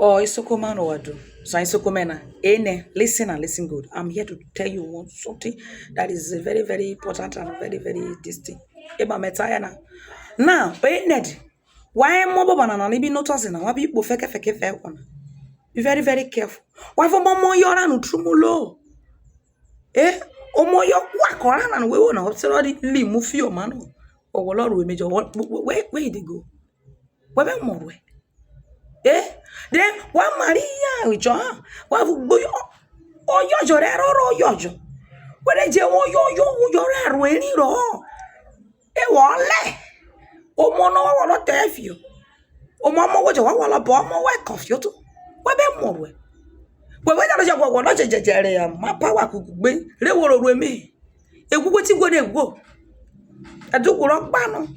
Or Isokoman or do. So Isokomena. Ene, listen and listen good. I'm here to tell you something that is very, very important and very, very distinct. Eba metayana. Now, Ned. Why mobile banana be noticing now? Why people fake one? Be very, very careful. Why for more yora no trumulo? Eh? Omo yo wakora and we won't absolutely move your man. Or Lord, we major where they go? Where more way? Eh? Then one Maria, which are what would oh, your error or your. When I say, oh, your error, any raw. Eh, wale. Oh, mono, what have you? Oh, mamma, what you want a bomb or work off you too? What be more way? Well, when I was your not a jerry, my power could be, they will with me. It would go. I do rock banner.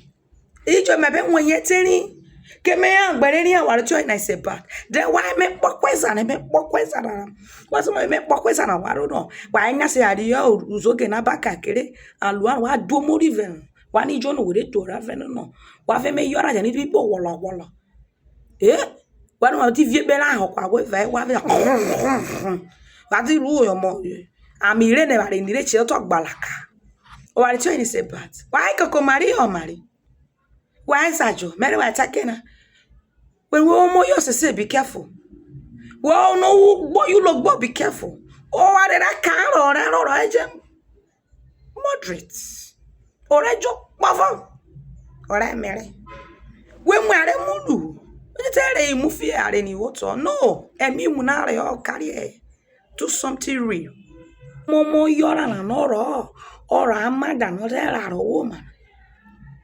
Each of my ben when yet any. Kemea ngbereni aware cho na se back then why me pokweza na me pokweza na what's my me pokweza na waro no why nya se ade ya uzoge na baka kere alua wa do moriven wa ni jo no we to raven no wa fe me yora ja ni bi bo wolo wa no ti vie be la ho kwa we ve wa ve wa ti ru yo mo ami ire ne bare ni re che to gbalaka o ware cho ni se back why kokomari o mari. Why is that Joe? Mary, why takena? When we almost used to say, be careful. Well, no, boy, you look, but be careful. Oh, I did I can't or that or I jam. Moderate. Or I joke, mother. Or I marry. When we are a mudu. But tell you, move here at any water. No, and me munare or carry. Do something real. Momo, you're an or a madam, or a woman.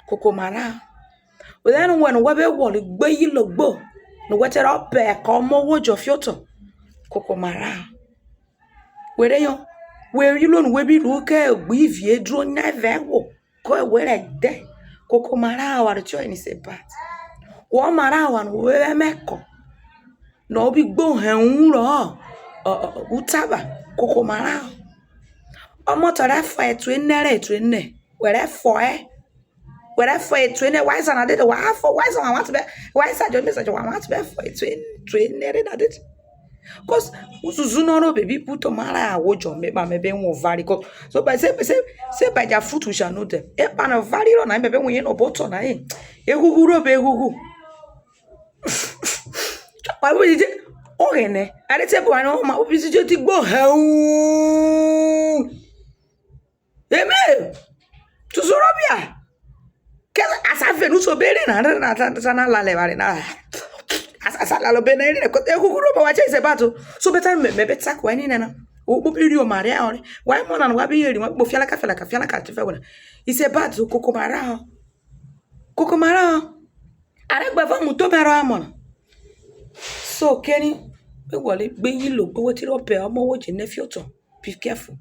Kokomara. But then when we were way you look bo, no water up back or more watch of yoto. Kokomara. Where you learn we be look weave ye drone never go. Go where I day. Kokomara or the Chinese say bat. One marawan where meko. No big bone hen utaba. Kokomara. O motor that fire to ne. Where that fire. Where I for a train, why is another why for why so I want to be why is I don't message I want to be for a train that it because Suzuno baby put to mara watch on me won't vary so by say by their fruit we shall know them a pan of valley on I maybe when you know bottom a huguro be hugu why would it oh ne I tell you I know my visit to go hell amen to Zorobia. As I feel so bad, na la levare na. As I lo bene, who watch is about so better maybe tack when in an Ubirio Maria. Why more than what be hearing what Bofiala Cafela Catifana? It's about Cocomara. Cocomara. I don't bava mutomera amon. So Kenny, well, be you look what it up, more watching nephew to be careful.